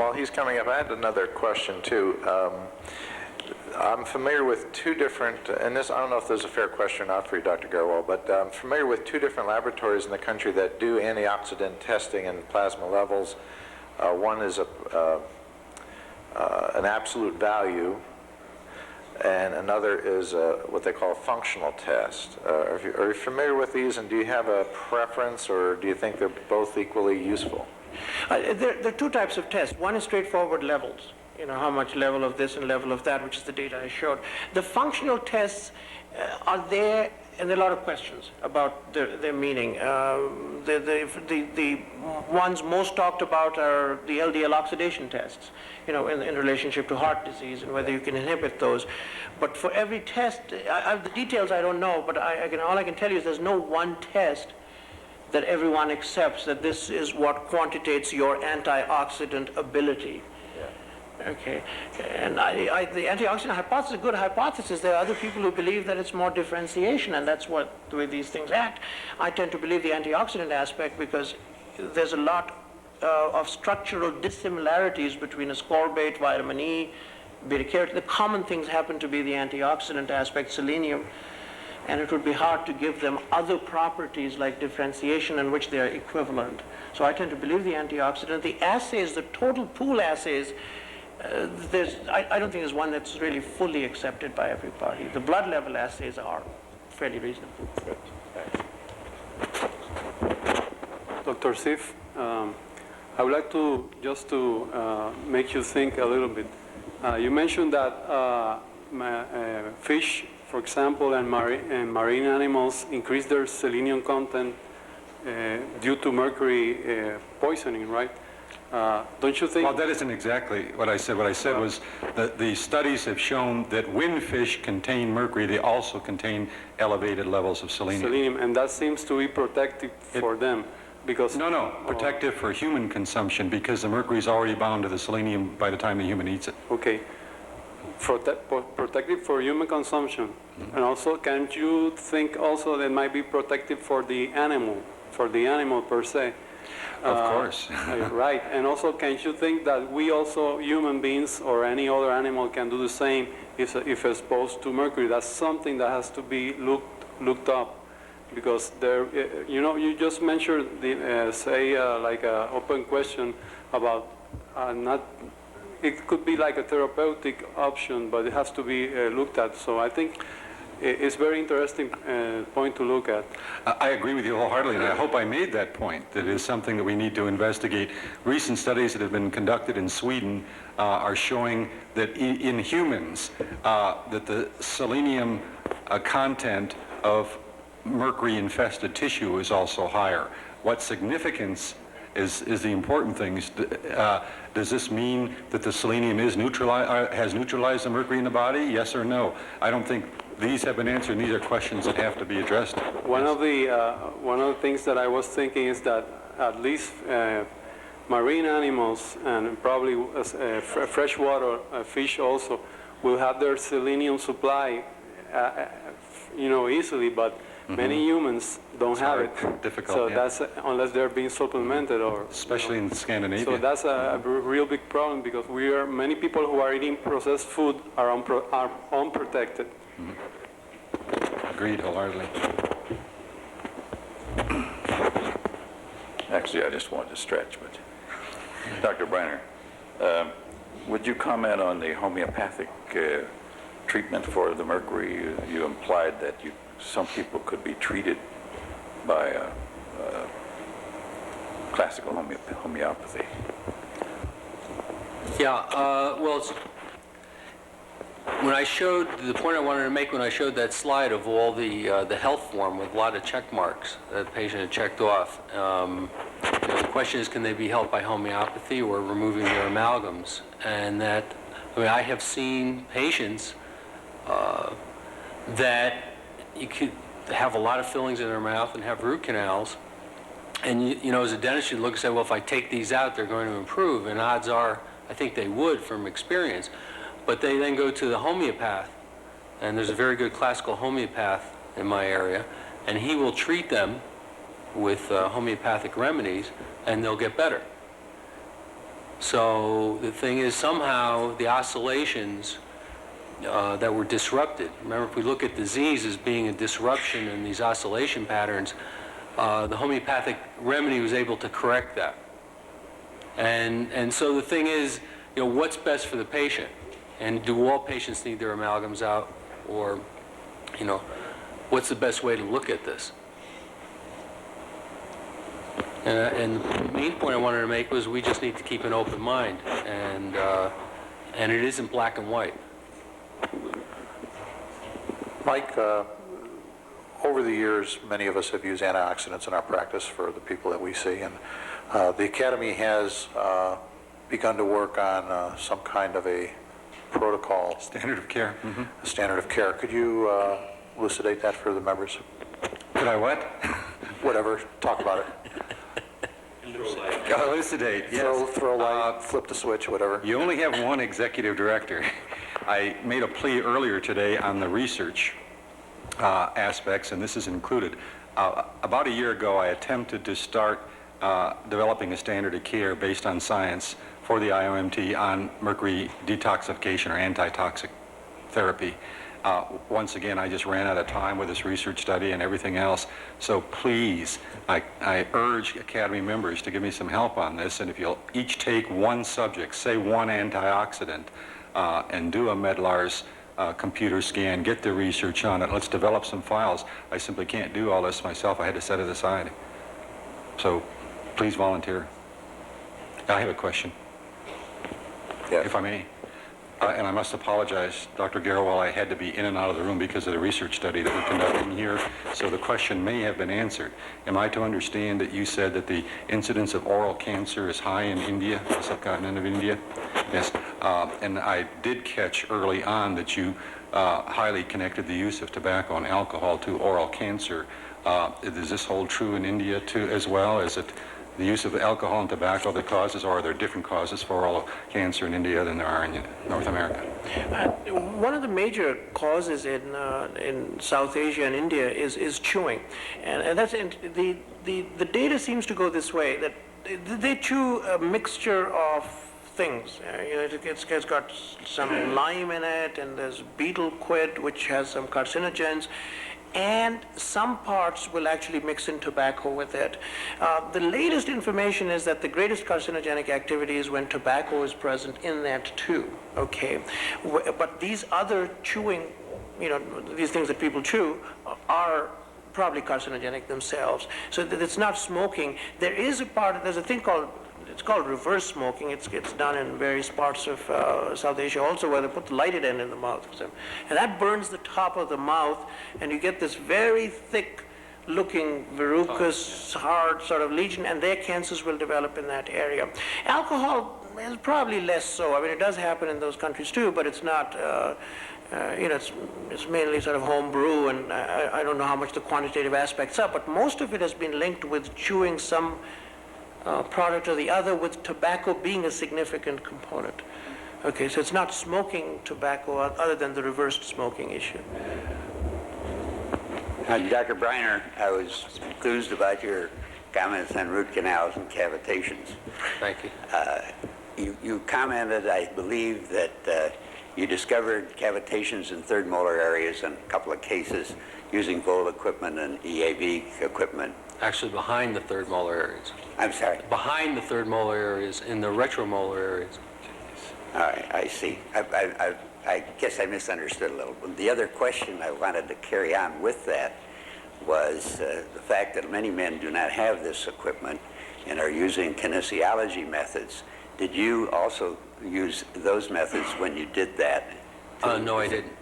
While he's coming up, I had another question too. I'm familiar with two different, and this, I don't know if this is a fair question or not for you, Dr. Garwal, but I'm familiar with two different laboratories in the country that do antioxidant testing in plasma levels. One is an absolute value, and another is what they call a functional test. Are you familiar with these, and do you have a preference, or do you think they're both equally useful? There are two types of tests. One is straightforward levels. You know, how much level of this and level of that, which is the data I showed. The functional tests are there, and there are a lot of questions about their meaning. The ones most talked about are the LDL oxidation tests, you know, in relationship to heart disease and whether you can inhibit those. But for every test, the details I don't know, but all I can tell you is there's no one test that everyone accepts that this is what quantitates your antioxidant ability. Okay, and the antioxidant hypothesis is a good hypothesis. There are other people who believe that it's more differentiation, and that's the way these things act. I tend to believe the antioxidant aspect because there's a lot of structural dissimilarities between ascorbate, vitamin E, beta-carotene. The common things happen to be the antioxidant aspect, selenium, and it would be hard to give them other properties like differentiation in which they are equivalent. So I tend to believe the antioxidant. The assays, the total pool assays, I don't think there's one that's really fully accepted by everybody. The blood level assays are fairly reasonable. Good. Dr. Safe, I would like to just make you think a little bit. You mentioned that fish, for example, and marine animals increase their selenium content due to mercury poisoning, right? Don't you think? Well, that isn't exactly what I said. What I said was that the studies have shown that when fish contain mercury, they also contain elevated levels of selenium. And that seems to be protective for them. Because no, protective for human consumption because the mercury is already bound to the selenium by the time the human eats it. Okay. Protective for human consumption. Mm-hmm. And also, can't you think also that it might be protective for the animal per se? Of course. Right. And also, can't you think that we also, human beings or any other animal, can do the same if exposed to mercury? That's something that has to be looked up. Because there, you know, you just mentioned like an open question about it could be like a therapeutic option, but it has to be looked at. So I think it's very interesting point to look at. I agree with you wholeheartedly, and I hope I made that point. That is something that we need to investigate. Recent studies that have been conducted in Sweden are showing that in humans, that the selenium content of mercury-infested tissue is also higher. What significance is the important thing. Does this mean that the selenium is has neutralized the mercury in the body? Yes or no? I don't think these have been answered. These are questions that have to be addressed. One of the things that I was thinking is that at least marine animals and probably freshwater fish also will have their selenium supply, easily, but many humans don't have it. Difficult. So yeah. that's unless they're being supplemented or especially in Scandinavia. So that's a real big problem because many people who are eating processed food are unprotected. Mm-hmm. Agreed wholeheartedly. Actually, I just wanted to stretch, but Dr. Brenner, would you comment on the homeopathic treatment for the mercury? You implied that some people could be treated by classical homeopathy. Yeah, well, when I showed, the point I wanted to make when I showed that slide of all the health form with a lot of check marks that the patient had checked off, the question is, can they be helped by homeopathy or removing their amalgams? And that, I have seen patients that you could have a lot of fillings in their mouth and have root canals, and as a dentist you look and say, well, if I take these out they're going to improve, and odds are I think they would from experience, but they then go to the homeopath, and there's a very good classical homeopath in my area, and he will treat them with homeopathic remedies and they'll get better. So the thing is, somehow the oscillations that were disrupted. Remember, if we look at disease as being a disruption in these oscillation patterns, the homeopathic remedy was able to correct that. And so the thing is, what's best for the patient? And do all patients need their amalgams out? Or, what's the best way to look at this? And the main point I wanted to make was we just need to keep an open mind. And it isn't black and white. Mike, over the years, many of us have used antioxidants in our practice for the people that we see, and the Academy has begun to work on some kind of a protocol, Standard of care. a standard of care. Could you elucidate that for the members? Could I what? Whatever, talk about it. Elucidate, yes. Throw light, flip the switch, whatever. You only have one executive director. I made a plea earlier today on the research aspects, and this is included. About a year ago, I attempted to start developing a standard of care based on science for the IAOMT on mercury detoxification or antitoxic therapy. Once again, I just ran out of time with this research study and everything else. So please, I urge Academy members to give me some help on this. And if you'll each take one subject, say one antioxidant, and do a Medlar's computer scan, get the research on it. Let's develop some files. I simply can't do all this myself. I had to set it aside. So please volunteer. I have a question, if I may. And I must apologize, Dr. Garowal, I had to be in and out of the room because of the research study that we're conducting here, so the question may have been answered. Am I to understand that you said that the incidence of oral cancer is high in India, the subcontinent of India? Yes. And I did catch early on that you highly connected the use of tobacco and alcohol to oral cancer. Does this hold true in India too as well? Is it the use of alcohol and tobacco that causes, or are there different causes for oral cancer in India than there are in North America? One of the major causes in South Asia and India is chewing, and that's the data seems to go this way, that they chew a mixture of things. It's got some lime in it, and there's betel quid, which has some carcinogens, and some parts will actually mix in tobacco with it. The latest information is that the greatest carcinogenic activity is when tobacco is present in that too, okay? But these other chewing, these things that people chew are probably carcinogenic themselves. So that it's not smoking. There's a thing called, it's called reverse smoking. It's done in various parts of South Asia also, where they put the lighted end in the mouth. And that burns the top of the mouth, and you get this very thick looking verrucous, hard sort of lesion, and their cancers will develop in that area. Alcohol is probably less so. I mean, it does happen in those countries too, but it's not, it's mainly sort of home brew, and I don't know how much the quantitative aspects are, but most of it has been linked with chewing some product or the other, with tobacco being a significant component. Okay, so it's not smoking tobacco other than the reversed smoking issue. Dr. Briner, I was enthused about your comments on root canals and cavitations. Thank you. You commented, I believe, that you discovered cavitations in third molar areas in a couple of cases using Volt equipment and EAV equipment. Actually, behind the third molar areas. I'm sorry. Behind the third molar areas, in the retromolar areas. All right, I see. I guess I misunderstood a little. The other question I wanted to carry on with that was the fact that many men do not have this equipment and are using kinesiology methods. Did you also use those methods when you did that? No, I didn't.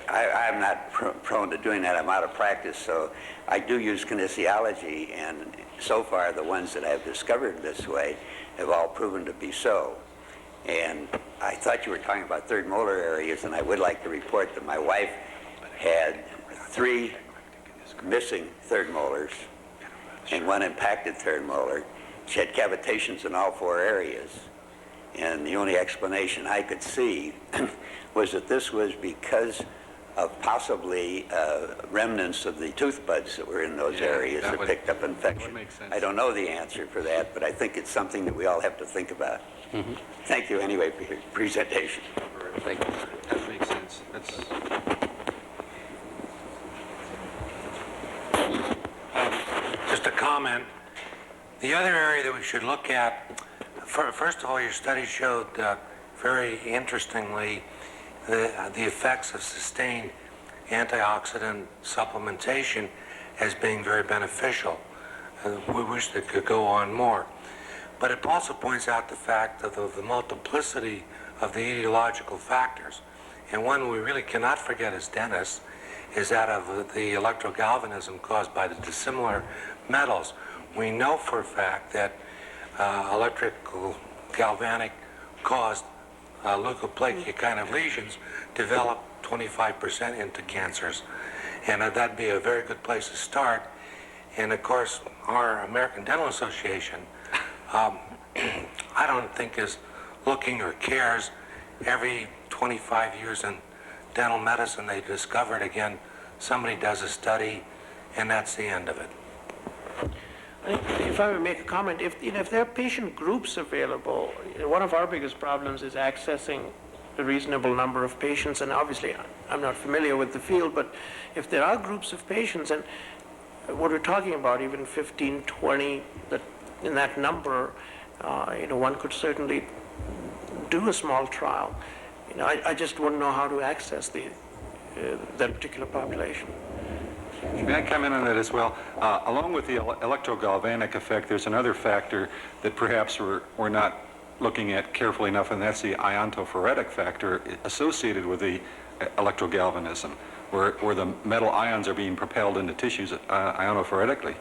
I'm not prone to doing that. I'm out of practice, so I do use kinesiology, and so far the ones that I've discovered this way have all proven to be so. And I thought you were talking about third molar areas, and I would like to report that my wife had 3 missing third molars and 1 impacted third molar. She had cavitations in all 4 areas. And the only explanation I could see was that this was because of possibly remnants of the tooth buds that were in those areas that that would- picked up infection. would make sense. I don't know the answer for that, but I think it's something that we all have to think about. Thank you anyway for your presentation. Thank you. That makes sense. That's... Just a comment. The other area that we should look at, first of all, your study showed very interestingly the effects of sustained antioxidant supplementation as being very beneficial. We wish that could go on more. But it also points out the fact of the multiplicity of the etiological factors. And one we really cannot forget as dentists is that of the electrogalvanism caused by the dissimilar metals. We know for a fact that electrical galvanic caused leukoplakia kind of lesions develop 25% into cancers. And that'd be a very good place to start. And of course, our American Dental Association, I don't think is looking or cares. Every 25 years in dental medicine, they discover it again. Somebody does a study, and that's the end of it. If I may make a comment, if there are patient groups available, one of our biggest problems is accessing a reasonable number of patients, and obviously I'm not familiar with the field, but if there are groups of patients, and what we're talking about, even 15, 20, in that number, one could certainly do a small trial. I just wouldn't know how to access that particular population. May I comment on that as well? Along with the electrogalvanic effect, there's another factor that perhaps we're not looking at carefully enough, and that's the iontophoretic factor associated with the electrogalvanism, where the metal ions are being propelled into tissues ionophoretically.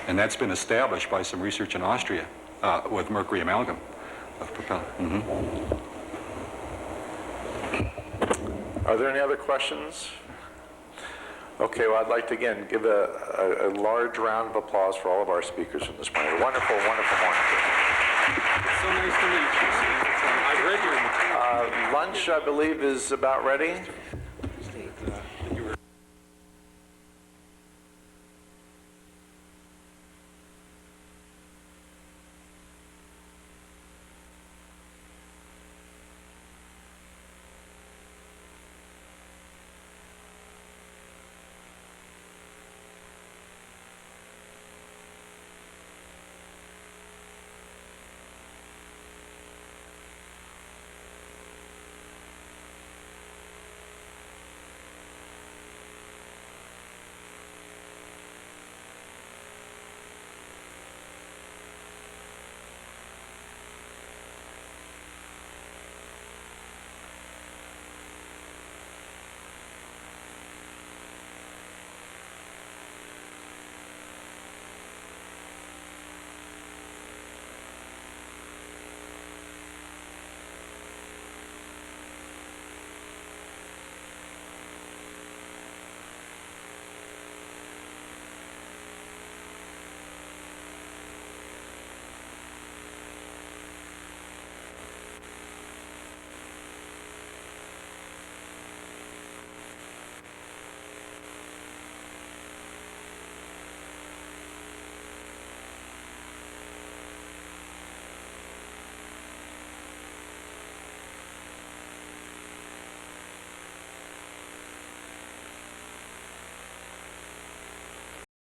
And that's been established by some research in Austria with mercury amalgam. Are there any other questions? Okay, well, I'd like to again give a large round of applause for all of our speakers from this morning. Wonderful, wonderful morning. It's so nice to meet you. I've read your material. Lunch, I believe, is about ready.